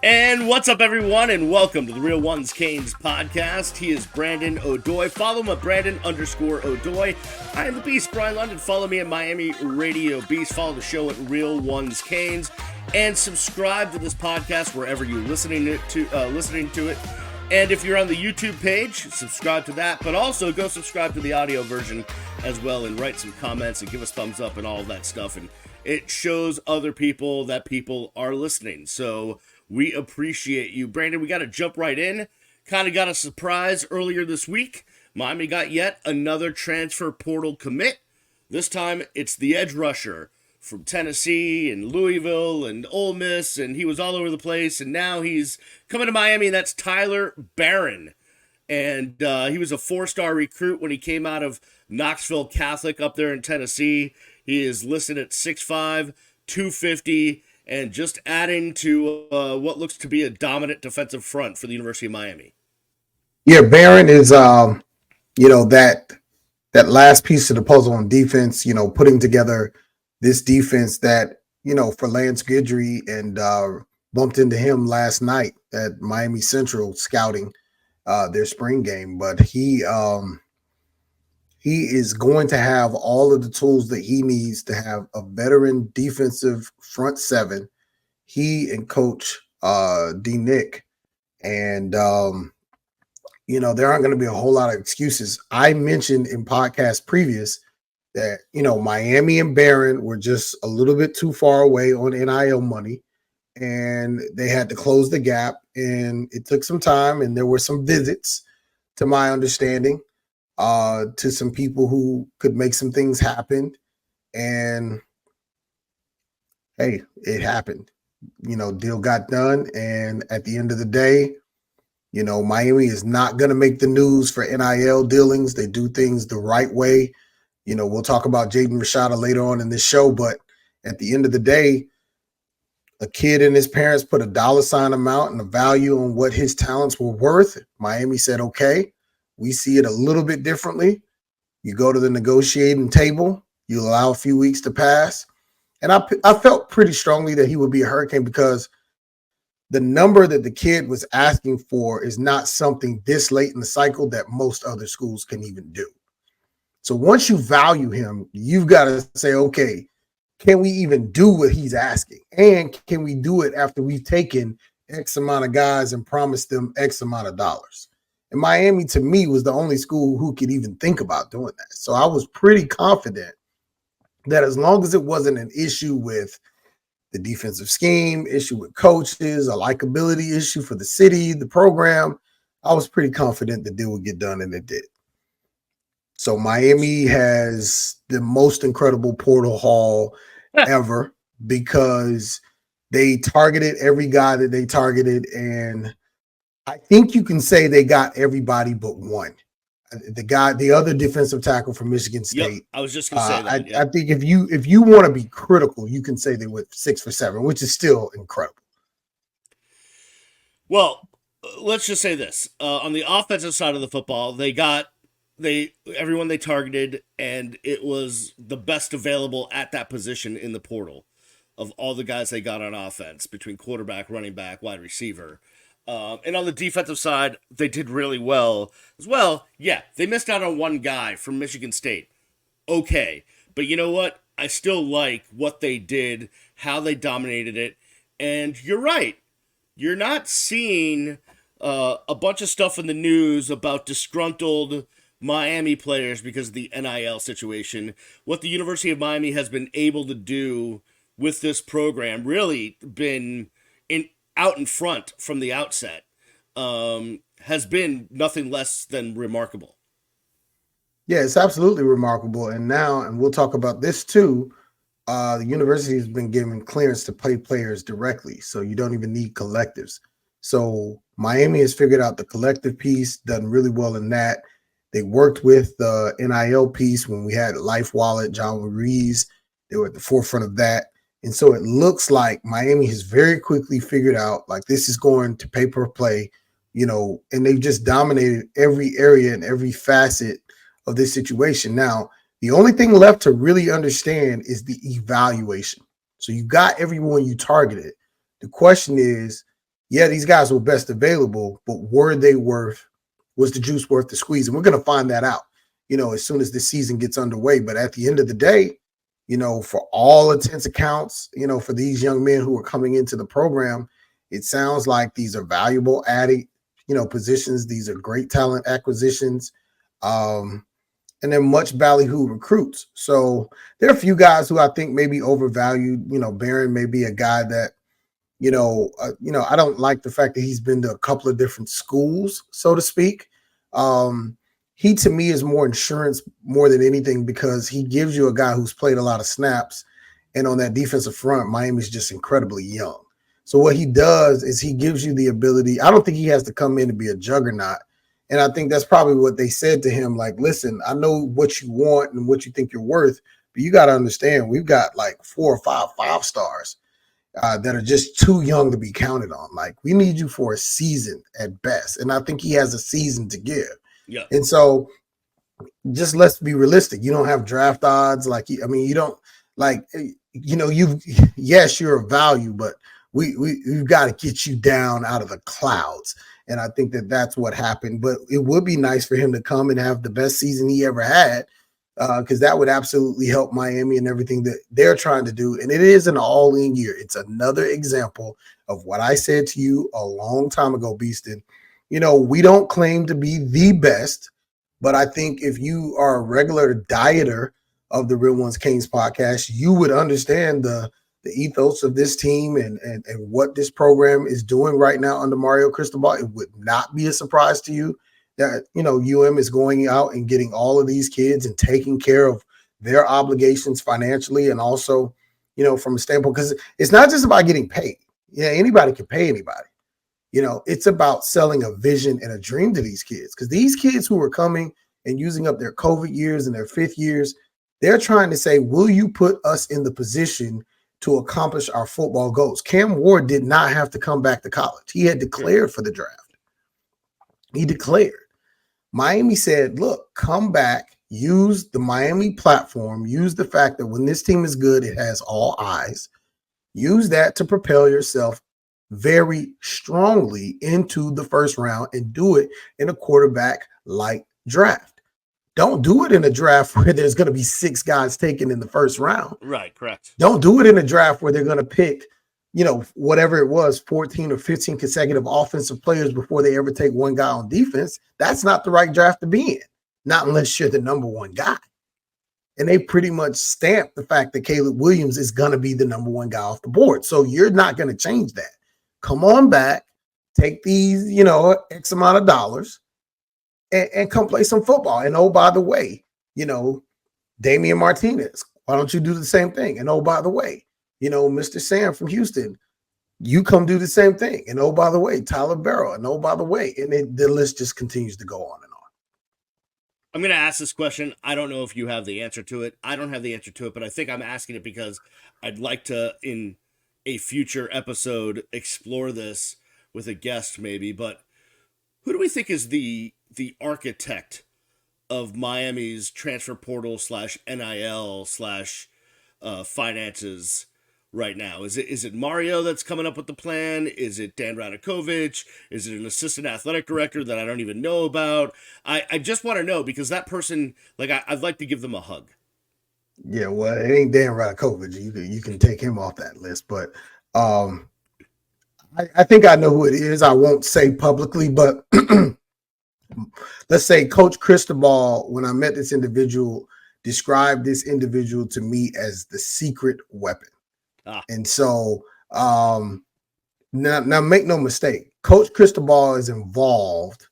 And what's up, everyone, and welcome to the Real Ones Canes podcast. He is Brandon O'Doy. Follow him at Brandon_O'Doy. I am the Beast, Brian London. Follow me at Miami Radio Beast. Follow the show at Real Ones Canes. And subscribe to this podcast wherever you're listening to it. And if you're on the YouTube page, subscribe to that. But also go subscribe to the audio version as well and write some comments and give us thumbs up and all of that stuff. And it shows other people that people are listening. So we appreciate you. Brandon, we got to jump right in. Kind of got a surprise earlier this week. Miami got yet another transfer portal commit. This time, it's the edge rusher from Tennessee and Louisville and Ole Miss, and he was all over the place, and now he's coming to Miami, and that's Tyler Baron. And he was a four-star recruit when he came out of Knoxville Catholic up there in Tennessee. He is listed at 6'5", 250, and just adding to what looks to be a dominant defensive front for the University of Miami. Yeah, Baron is, that last piece of the puzzle on defense, putting together this defense that, for Lance Guidry and bumped into him last night at Miami Central scouting their spring game. But he is going to have all of the tools that he needs to have a veteran defensive front seven. He and Coach D. Nick. And, there aren't going to be a whole lot of excuses. I mentioned in podcast previous that, Miami and Baron were just a little bit too far away on NIL money, and they had to close the gap. And it took some time, and there were some visits, to my understanding, to some people who could make some things happen. And hey, it happened. Deal got done. And at the end of the day, Miami is not going to make the news for NIL dealings. They do things the right way. We'll talk about Jaden Rashada later on in this show, but at the end of the day, a kid and his parents put a dollar sign amount and a value on what his talents were worth. Miami said, okay, we see it a little bit differently. You go to the negotiating table, you allow a few weeks to pass. And I felt pretty strongly that he would be a Hurricane because the number that the kid was asking for is not something this late in the cycle that most other schools can even do. So once you value him, you've got to say, okay, can we even do what he's asking? And can we do it after we've taken X amount of guys and promised them X amount of dollars? And Miami, to me, was the only school who could even think about doing that. So I was pretty confident that as long as it wasn't an issue with the defensive scheme, issue with coaches, a likability issue for the city, the program, I was pretty confident the deal would get done, and it did. So Miami has the most incredible portal haul ever because they targeted every guy that they targeted, and I think you can say they got everybody but one. The other defensive tackle from Michigan State. Yep, I was just going to say that. I think if you want to be critical, you can say they went 6 for 7, which is still incredible. Well, let's just say this: on the offensive side of the football, they got everyone they targeted, and it was the best available at that position in the portal of all the guys they got on offense between quarterback, running back, wide receiver. And on the defensive side, they did really well as well. Yeah, they missed out on one guy from Michigan State. Okay, but you know what? I still like what they did, how they dominated it. And you're right. You're not seeing a bunch of stuff in the news about disgruntled Miami players because of the NIL situation. What the University of Miami has been able to do with this program really been out in front from the outset, has been nothing less than remarkable. Yeah, it's absolutely remarkable. And we'll talk about this too, the university has been given clearance to pay players directly, so you don't even need collectives. So Miami has figured out the collective piece, done really well in that. They worked with the NIL piece when we had Life Wallet, John Ruiz. They were at the forefront of that. And so it looks like Miami has very quickly figured out, like, this is going to pay per play, and they've just dominated every area and every facet of this situation. Now, the only thing left to really understand is the evaluation. So you got everyone you targeted. The question is, yeah, these guys were best available, but was the juice worth the squeeze? And we're going to find that out, as soon as the season gets underway. But at the end of the day, for all intents and accounts, for these young men who are coming into the program, it sounds like these are valuable added, positions. These are great talent acquisitions. And they're much ballyhoo recruits. So there are a few guys who I think may be overvalued. Baron may be a guy that, I don't like the fact that he's been to a couple of different schools, so to speak. He to me is more insurance more than anything because he gives you a guy who's played a lot of snaps. And on that defensive front, Miami's just incredibly young. So what he does is he gives you the ability. I don't think he has to come in to be a juggernaut. And I think that's probably what they said to him. Like, listen, I know what you want and what you think you're worth, but you got to understand we've got like 4 or 5 stars that are just too young to be counted on. Like, we need you for a season at best. And I think he has a season to give. Yeah. And so just let's be realistic. You don't have draft odds. You don't yes, you're a value, but we've got to get you down out of the clouds. And I think that that's what happened. But it would be nice for him to come and have the best season he ever had, because that would absolutely help Miami and everything that they're trying to do. And it is an all-in year. It's another example of what I said to you a long time ago, Beaston. We don't claim to be the best, but I think if you are a regular dieter of the Real Ones Canes podcast, you would understand the ethos of this team and what this program is doing right now under Mario Cristobal. It would not be a surprise to you that, UM is going out and getting all of these kids and taking care of their obligations financially and also, from a standpoint, because it's not just about getting paid. Yeah, anybody can pay anybody. It's about selling a vision and a dream to these kids, because these kids who are coming and using up their COVID years and their fifth years, they're trying to say, will you put us in the position to accomplish our football goals? Cam Ward did not have to come back to college. He had declared for the draft. He declared. Miami said, look, come back, use the Miami platform, use the fact that when this team is good, it has all eyes. Use that to propel yourself very strongly into the first round and do it in a quarterback-like draft. Don't do it in a draft where there's going to be 6 guys taken in the first round. Right, correct. Don't do it in a draft where they're going to pick, whatever it was, 14 or 15 consecutive offensive players before they ever take one guy on defense. That's not the right draft to be in, not unless you're the number one guy. And they pretty much stamped the fact that Caleb Williams is going to be the number one guy off the board. So you're not going to change that. Come on back, take these, X amount of dollars, and come play some football. And oh, by the way, Damian Martinez, why don't you do the same thing? And oh, by the way, Mr. Sam from Houston, you come do the same thing. And oh, by the way, Tyler Barrow. And oh, by the way, and the list just continues to go on and on. I'm going to ask this question. I don't know if you have the answer to it. I don't have the answer to it, but I think I'm asking it because I'd like to, in a future episode, explore this with a guest maybe. But who do we think is the architect of Miami's transfer portal / NIL / finances right now? Is it Mario that's coming up with the plan? Is it Dan Radakovich? Is it an assistant athletic director that I don't even know about? I just want to know, because that person, I'd like to give them a hug. Yeah, well, it ain't Dan Radakovich. You can take him off that list, but I think I know who it is. I won't say publicly, but let's say Coach Cristobal, when I met this individual, described this individual to me as the secret weapon. And so now make no mistake, Coach Cristobal is involved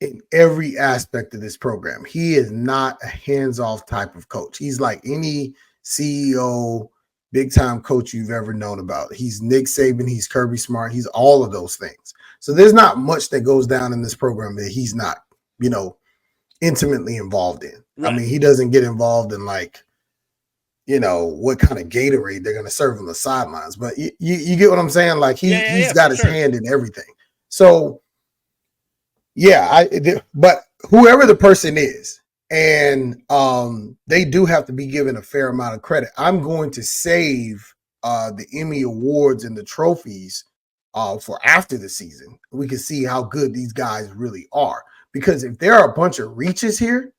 in every aspect of this program. He is not a hands-off type of coach. He's like any CEO, big-time coach you've ever known about. He's Nick Saban, he's Kirby Smart, he's all of those things. So there's not much that goes down in this program that he's not, intimately involved in. Right. I mean, he doesn't get involved in what kind of Gatorade they're going to serve on the sidelines. But you get what I'm saying? Like he's got his hand in everything. So, but whoever the person is, and they do have to be given a fair amount of credit. I'm going to save the Emmy Awards and the trophies for after the season. We can see how good these guys really are. Because if there are a bunch of reaches here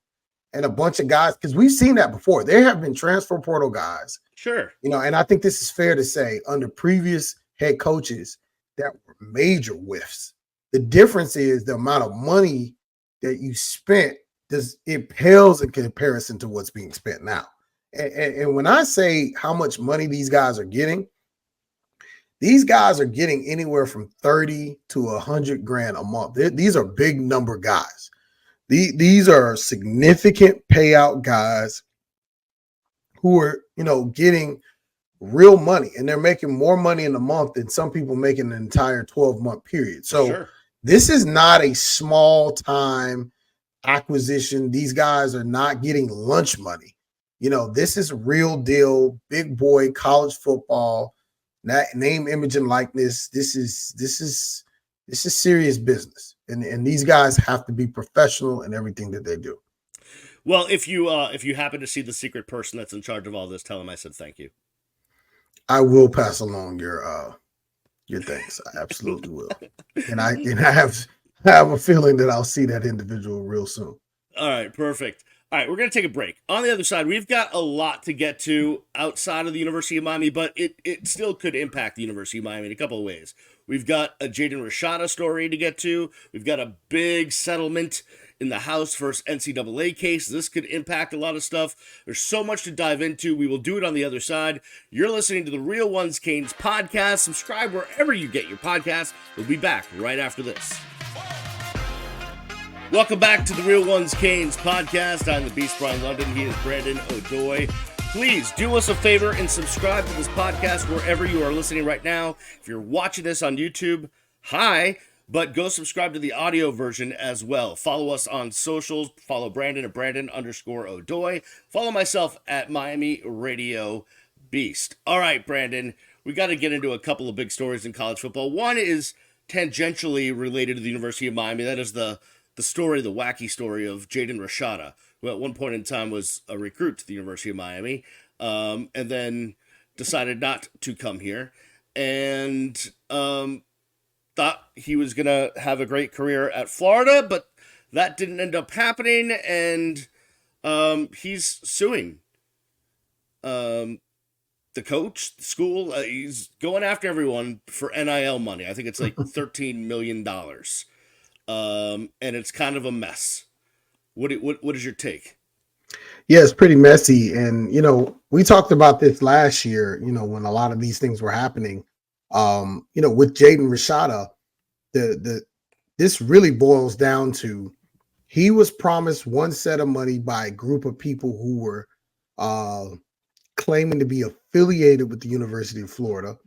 and a bunch of guys, because we've seen that before, there have been transfer portal guys. Sure. And I think this is fair to say under previous head coaches that were major whiffs. The difference is the amount of money that you spent it pales in comparison to what's being spent now. And when I say how much money these guys are getting anywhere from 30 to 100 grand a month. These are big number guys. These are significant payout guys who are, getting real money, and they're making more money in a month than some people make in an entire 12-month period. So This is not a small time acquisition. These guys are not getting lunch money. This is real deal, big boy college football, name, image, and likeness. This is serious business. And these guys have to be professional in everything that they do. Well, if you happen to see the secret person that's in charge of all this, tell him I said thank you. I will pass along your thanks. I absolutely will. And I have a feeling that I'll see that individual real soon. All right, perfect. All right, we're going to take a break. On the other side, we've got a lot to get to outside of the University of Miami, but it still could impact the University of Miami in a couple of ways. We've got a Jaden Rashada story to get to. We've got a big settlement in the House versus NCAA case. This could impact a lot of stuff. There's so much to dive into. We will do it on the other side. You're listening to the Real Ones Canes podcast. Subscribe wherever you get your podcasts. We'll be back right after this. Welcome back to the Real Ones Canes podcast. I'm the Beast Brian London. He is Brandon O'Doy. Please do us a favor and subscribe to this podcast wherever you are listening right now. If you're watching this on YouTube, hi, but go subscribe to the audio version as well. Follow us on socials. Follow Brandon at Brandon_O'Doy. Follow myself at Miami Radio Beast. All right, Brandon, we got to get into a couple of big stories in college football. One is tangentially related to the University of Miami. That is the story, the wacky story of Jaden Rashada, who at one point in time was a recruit to the University of Miami, and then decided not to come here, and thought he was going to have a great career at Florida, but that didn't end up happening, and he's suing the coach, the school. He's going after everyone for NIL money. I think it's like $13 million. And it's kind of a mess. What is your take? Yeah, it's pretty messy. And, we talked about this last year, when a lot of these things were happening, with Jaden Rashada, this really boils down to he was promised one set of money by a group of people who were claiming to be affiliated with the University of Florida.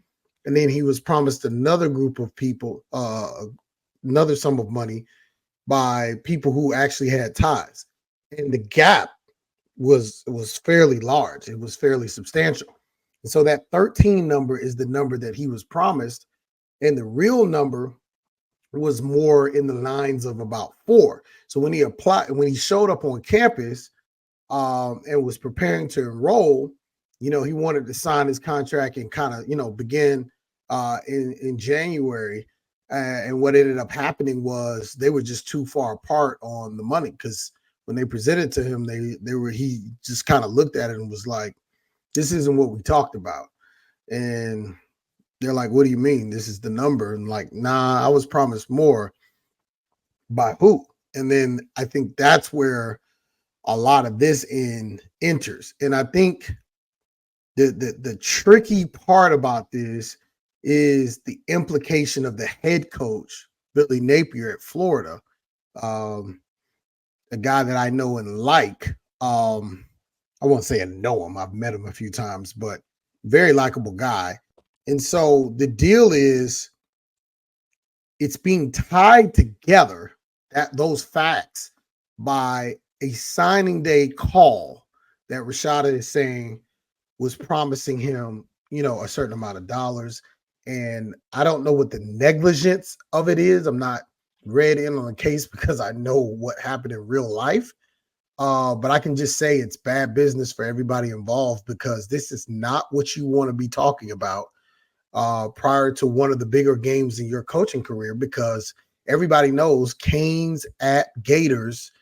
And then he was promised another group of people, another sum of money by people who actually had ties. And the gap was fairly large. It was fairly substantial. And so that 13 number is the number that he was promised. And the real number was more in the lines of about 4. So when he showed up on campus and was preparing to enroll, he wanted to sign his contract and kind of, begin in January. And what ended up happening was they were just too far apart on the money, because when they presented to him, he just kind of looked at it and was like, this isn't what we talked about. And they're like, what do you mean? This is the number. And like, nah, I was promised more. By who? And then I think that's where a lot of this enters. And I think the tricky part about this is the implication of the head coach, Billy Napier at Florida, a guy that I know and like. I won't say I know him. I've met him a few times, but very likable guy. And so the deal is it's being tied together, those facts, by a signing day call that Rashada is saying was promising him, a certain amount of dollars. And I don't know what the negligence of it is. I'm not read in on the case because I know what happened in real life. But I can just say it's bad business for everybody involved, because this is not what you want to be talking about prior to one of the bigger games in your coaching career, because everybody knows Canes at Gators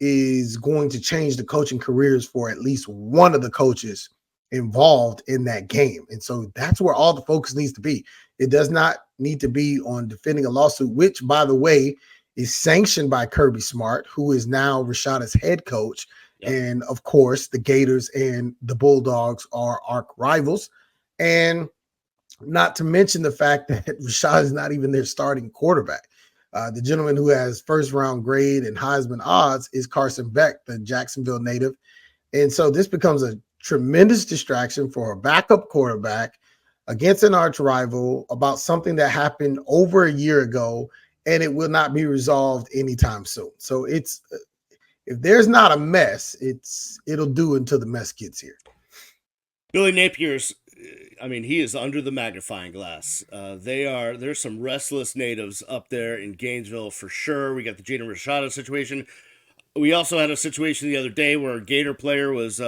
is going to change the coaching careers for at least one of the coaches involved in that game. And so that's where all the focus needs to be. It does not need to be on defending a lawsuit, which, by the way, is sanctioned by Kirby Smart, who is now Rashada's head coach. Yep. And of course, the Gators and the Bulldogs are arch rivals. And not to mention the fact that Rashada is not even their starting quarterback. The gentleman who has first round grade and Heisman odds is Carson Beck, the Jacksonville native. And so this becomes a tremendous distraction for a backup quarterback against an arch rival about something that happened over a year ago, and it will not be resolved anytime soon. So it's, if there's not a mess, it'll do until the mess gets here. Billy Napier's, I mean, he is under the magnifying glass. There's some restless natives up there in Gainesville for sure. We got the Jaden Rashada situation. We also had a situation the other day where a Gator player was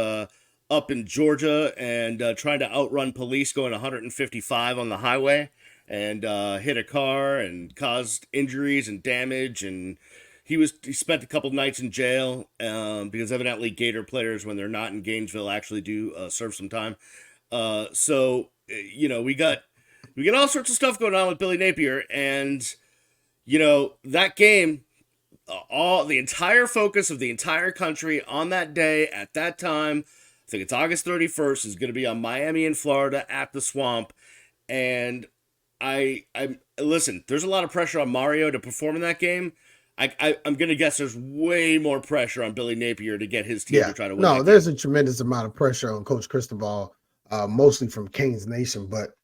up in Georgia and trying to outrun police going 155 on the highway and hit a car and caused injuries and damage. And he spent a couple nights in jail because evidently Gator players, when they're not in Gainesville, actually do serve some time. So we got all sorts of stuff going on with Billy Napier, and that game, all the entire focus of the entire country on that day at that time, I think it's August 31st, is going to be on Miami and Florida at the Swamp. And I listen, there's a lot of pressure on Mario to perform in that game. I'm going to guess there's way more pressure on Billy Napier to get his team to try to win. No, there's a tremendous amount of pressure on Coach Cristobal, mostly from Canes Nation, but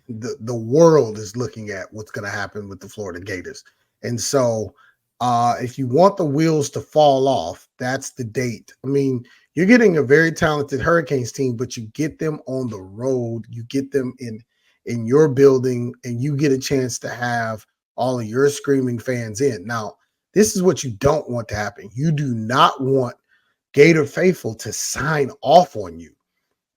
the world is looking at what's going to happen with the Florida Gators. And so if you want the wheels to fall off, that's the date. I mean, you're getting a very talented Hurricanes team, but you get them on the road, you get them in your building, and you get a chance to have all of your screaming fans in. Now, this is what you don't want to happen. You do not want Gator faithful to sign off on you,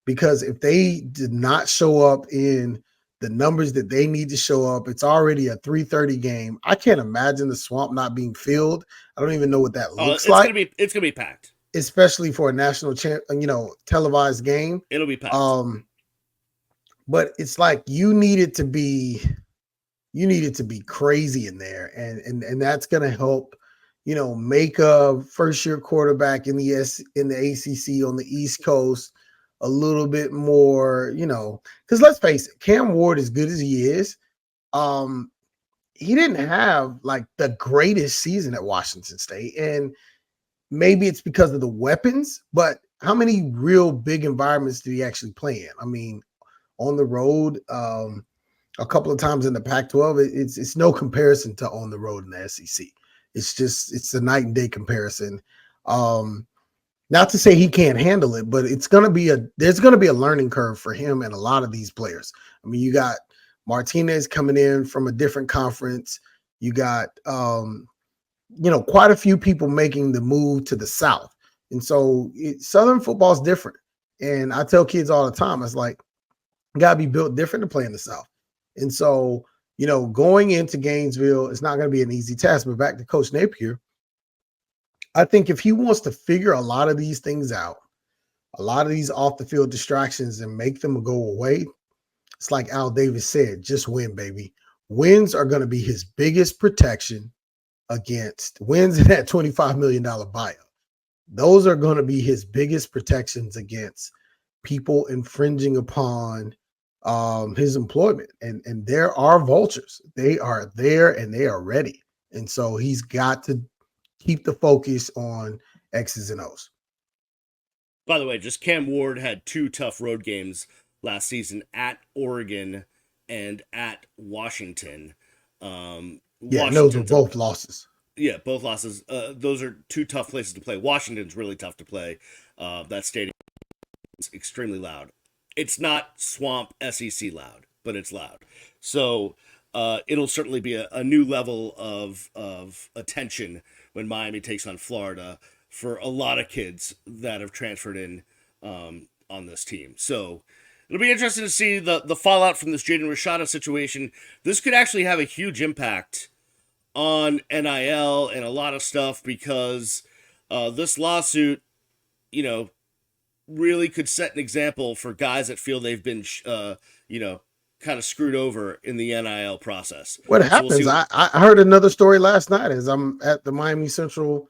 because if they did not show up in the numbers that they need to show up, it's already a 3:30 game. I can't imagine the Swamp not being filled. I don't even know what that looks like. It's gonna be packed, especially for a national televised game. It'll be packed. But it's like you need it to be crazy in there, and that's going to help, make a first year quarterback in the ACC on the East Coast a little bit more, because let's face it, Cam Ward, as good as he is, he didn't have like the greatest season at Washington State, and maybe it's because of the weapons, but how many real big environments did he actually play in? I mean, on the road, a couple of times in the Pac-12, it's no comparison to on the road in the SEC. It's a night and day comparison. Not to say he can't handle it, but there's going to be a learning curve for him and a lot of these players. I mean, you got Martinez coming in from a different conference. You got, quite a few people making the move to the South. And so Southern football is different. And I tell kids all the time, it's like, you got to be built different to play in the South. And so, going into Gainesville, it's not going to be an easy task. But back to Coach Napier, I think if he wants to figure a lot of these things out, a lot of these off the field distractions, and make them go away, it's like Al Davis said, just win, baby. Wins are going to be his biggest protection against wins in that $25 million buyout. Those are going to be his biggest protections against people infringing upon his employment. And there are vultures. They are there and they are ready. And so he's got to keep the focus on X's and O's. By the way, just Cam Ward had 2 tough road games last season at Oregon and at Washington. Those were both losses. Yeah, both losses. Those are 2 tough places to play. Washington's really tough to play. That stadium is extremely loud. It's not Swamp SEC loud, but it's loud. So it'll certainly be a new level of attention when Miami takes on Florida for a lot of kids that have transferred in on this team. So It'll be interesting to see the fallout from this Jaden Rashada situation. This could actually have a huge impact on NIL and a lot of stuff because this lawsuit, you know, really could set an example for guys that feel they've been, kind of screwed over in the NIL process. What So we'll happens? see. I heard another story last night as I'm at the Miami Central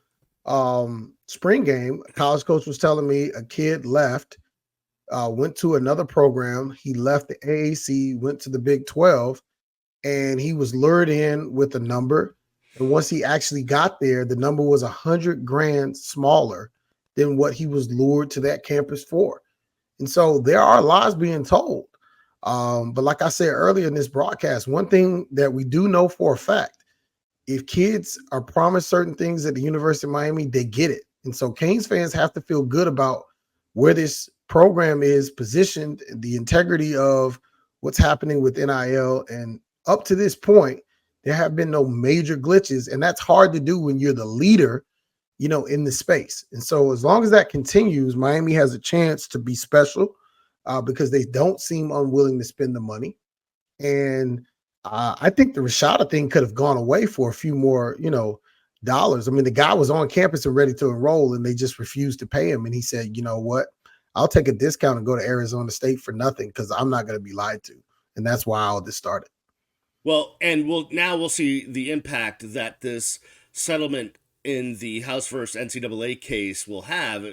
spring game. A college coach was telling me a kid left, went to another program. He left the AAC, went to the Big 12, and he was lured in with a number. And once he actually got there, the number was $100,000 smaller than what he was lured to that campus for. And so there are lies being told. But like I said earlier in this broadcast, one thing that we do know for a fact, if kids are promised certain things at the University of Miami, they get it. And so Canes fans have to feel good about where this program is positioned, the integrity of what's happening with NIL. And up to this point, there have been no major glitches. And that's hard to do when you're the leader, in the space. And so as long as that continues, Miami has a chance to be special. Because they don't seem unwilling to spend the money. And I think the Rashada thing could have gone away for a few more, dollars. I mean, the guy was on campus and ready to enroll, and they just refused to pay him. And he said, you know what? I'll take a discount and go to Arizona State for nothing because I'm not going to be lied to. And that's why all this started. Well, and we'll see the impact that this settlement in the House versus NCAA case will have.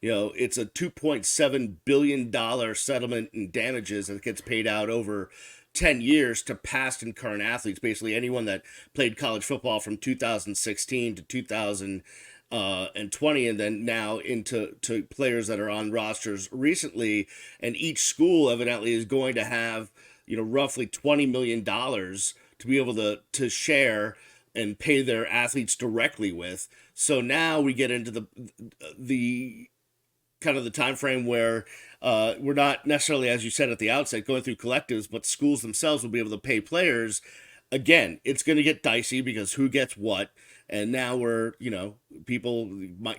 It's a $2.7 billion settlement in damages that gets paid out over 10 years to past and current athletes, basically anyone that played college football from 2016 to 2020, and then now into players that are on rosters recently. And each school evidently is going to have, roughly $20 million to be able to share and pay their athletes directly with. So now we get into the kind of the time frame where we're not necessarily, as you said at the outset, going through collectives, but schools themselves will be able to pay players. Again, it's going to get dicey because who gets what, and now we're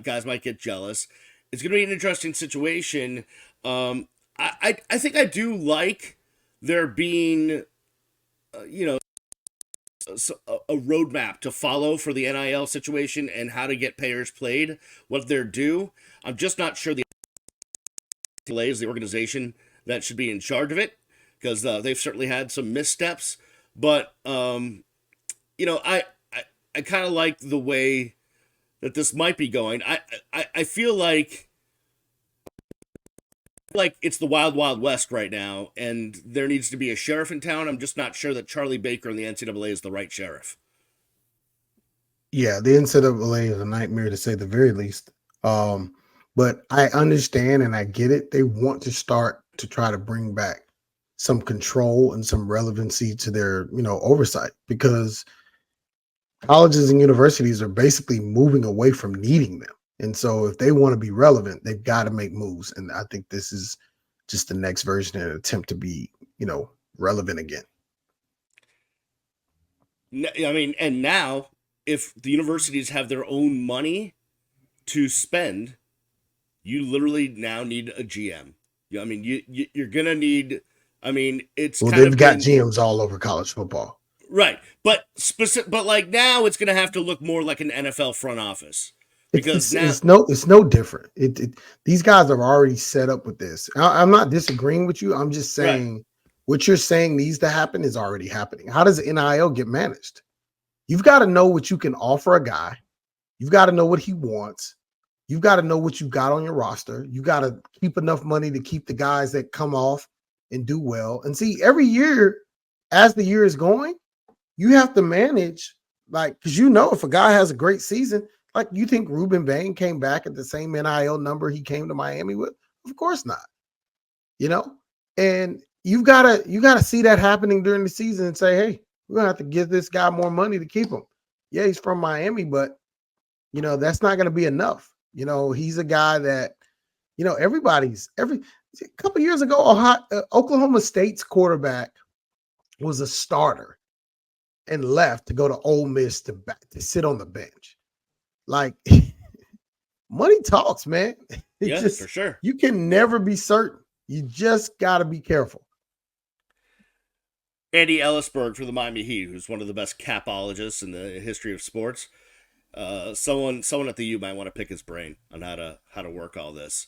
guys might get jealous. It's going to be an interesting situation. I think I do like there being a roadmap to follow for the NIL situation and how to get players played, what they're due. I'm just not sure the NCAA is the organization that should be in charge of it because they've certainly had some missteps. But I kind of like the way that this might be going. I feel like it's the wild, wild west right now, and there needs to be a sheriff in town. I'm just not sure that Charlie Baker and the NCAA is the right sheriff. Yeah, the NCAA is a nightmare to say the very least. But I understand and I get it. They want to start to try to bring back some control and some relevancy to their, oversight, because colleges and universities are basically moving away from needing them. And so if they want to be relevant, they've got to make moves. And I think this is just the next version and attempt to be, relevant again. I mean, and now if the universities have their own money to spend, you literally now need a GM. I mean, you're going to need, it's well, kind they've of got GMs all over college football. Right. But like now it's going to have to look more like an NFL front office. Because it's no different. These guys are already set up with this. I'm not disagreeing with you. I'm just saying what you're saying needs to happen is already happening. How does NIL get managed? You've got to know what you can offer a guy. You've got to know what he wants. You've got to know what you got on your roster. You got to keep enough money to keep the guys that come off and do well. And see, every year, as the year is going, you have to manage, because if a guy has a great season, you think Ruben Bain came back at the same NIL number he came to Miami with? Of course not. And you gotta see that happening during the season and say, hey, we're gonna have to give this guy more money to keep him. Yeah, he's from Miami, but that's not gonna be enough. He's a guy that, every couple years ago, Oklahoma State's quarterback was a starter and left to go to Ole Miss to sit on the bench. Money talks, man. For sure. You can never be certain. You just got to be careful. Andy Ellisberg for the Miami Heat, who's one of the best capologists in the history of sports. Someone at the U might want to pick his brain on how to work all this,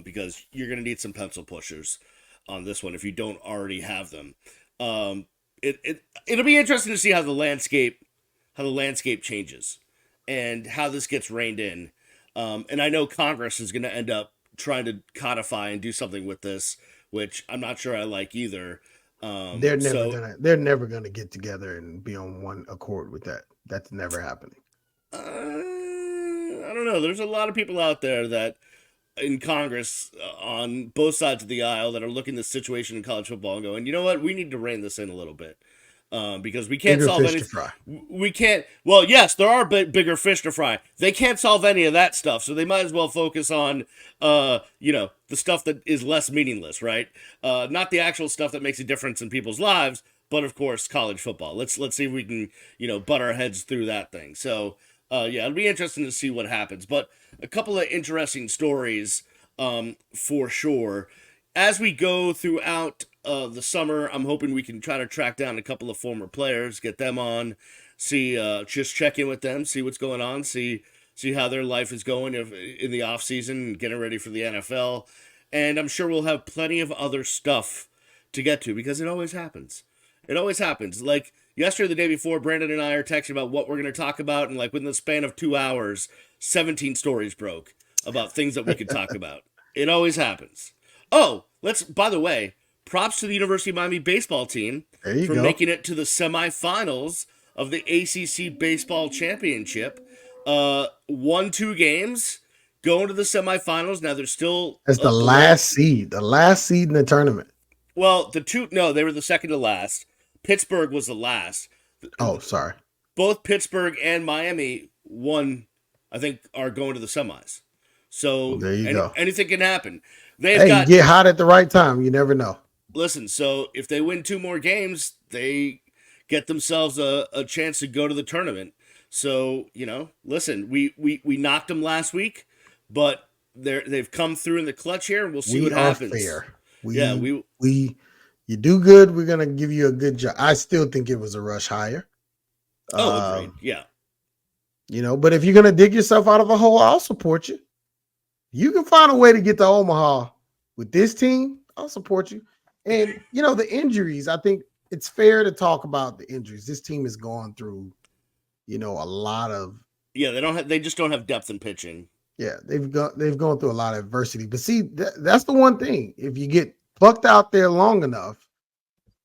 because you're going to need some pencil pushers on this one if you don't already have them. It'll be interesting to see how the landscape changes and how this gets reined in. And I know Congress is going to end up trying to codify and do something with this, which I'm not sure I like either. They're never gonna get together and be on one accord with that. That's never happening. I don't know. There's a lot of people out there that in Congress on both sides of the aisle that are looking at the situation in college football and going, you know what, we need to rein this in a little bit. Because we can't solve anything. We can't. Well, yes, there are bigger fish to fry. They can't solve any of that stuff, so they might as well focus on, the stuff that is less meaningless, right? Not the actual stuff that makes a difference in people's lives, but of course, college football. Let's see if we can, butt our heads through that thing. So, it'll be interesting to see what happens. But a couple of interesting stories, for sure, as we go throughout the summer. I'm hoping we can try to track down a couple of former players, get them on, see, just check in with them, see what's going on, see how their life is going in the off season, getting ready for the NFL. And I'm sure we'll have plenty of other stuff to get to because it always happens. It always happens. Like yesterday, the day before, Brandon and I are texting about what we're going to talk about. And like within the span of 2 hours, 17 stories broke about things that we could talk about. It always happens. Oh, by the way, props to the University of Miami baseball team for making it to the semifinals of the ACC Baseball Championship. Won 2 games, going to the semifinals. Now they're still... That's the last seed in the tournament. Well, they were the second to last. Pittsburgh was the last. Oh, sorry. Both Pittsburgh and Miami won, I think, are going to the semis. So there you go. Anything can happen. You get hot at the right time. You never know. Listen, so if they win 2 more games, they get themselves a chance to go to the tournament. So, listen, we knocked them last week, but they've come through in the clutch here, and we'll see what happens. Fair. You do good, we're gonna give you a good job. I still think it was a rush hire. Agreed. Yeah. But if you're gonna dig yourself out of a hole, I'll support you. You can find a way to get to Omaha with this team. I'll support you. And, the injuries, I think it's fair to talk about the injuries. This team has gone through, a lot of... Yeah, they just don't have depth in pitching. Yeah, they've gone through a lot of adversity. But see, that's the one thing. If you get plucked out there long enough,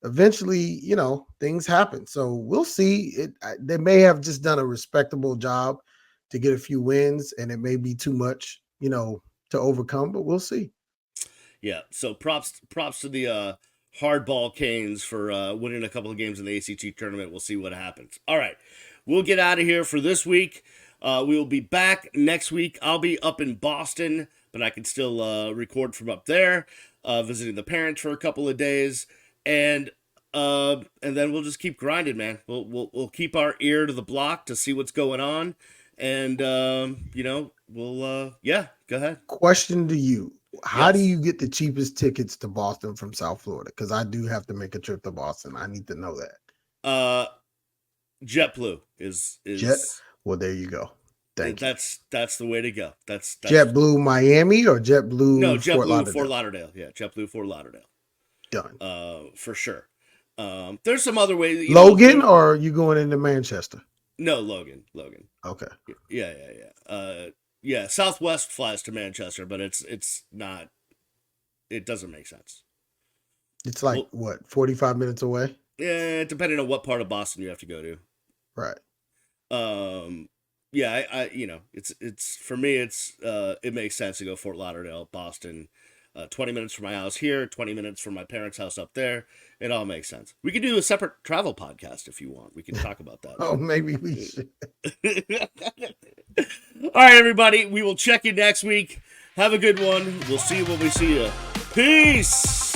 eventually, things happen. So we'll see. They may have just done a respectable job to get a few wins, and it may be too much, to overcome, but we'll see. Yeah, so props to the hardball Canes for winning a couple of games in the ACT tournament. We'll see what happens. All right, we'll get out of here for this week. We will be back next week. I'll be up in Boston, but I can still record from up there, visiting the parents for a couple of days, and then we'll just keep grinding, man. We'll keep our ear to the block to see what's going on, and go ahead. Question to you. How do you get the cheapest tickets to Boston from South Florida? Because I do have to make a trip to Boston. I need to know that. JetBlue is Well, there you go. Thank you. That's the way to go. That's JetBlue Miami or JetBlue Fort Lauderdale. Yeah, JetBlue Fort Lauderdale. Done. For sure. There's some other ways. Logan, or are you going into Manchester? No, Logan. Okay. Yeah. Yeah, Southwest flies to Manchester, but it's not. It doesn't make sense. It's like 45 minutes away? Yeah, depending on what part of Boston you have to go to. Right. Yeah, it's for me. It makes sense to go Fort Lauderdale, Boston. 20 minutes from my house here, 20 minutes from my parents' house up there. It all makes sense. We could do a separate travel podcast if you want. We can talk about that. Oh, maybe we should. All right, everybody. We will check you next week. Have a good one. We'll see you when we see you. Peace.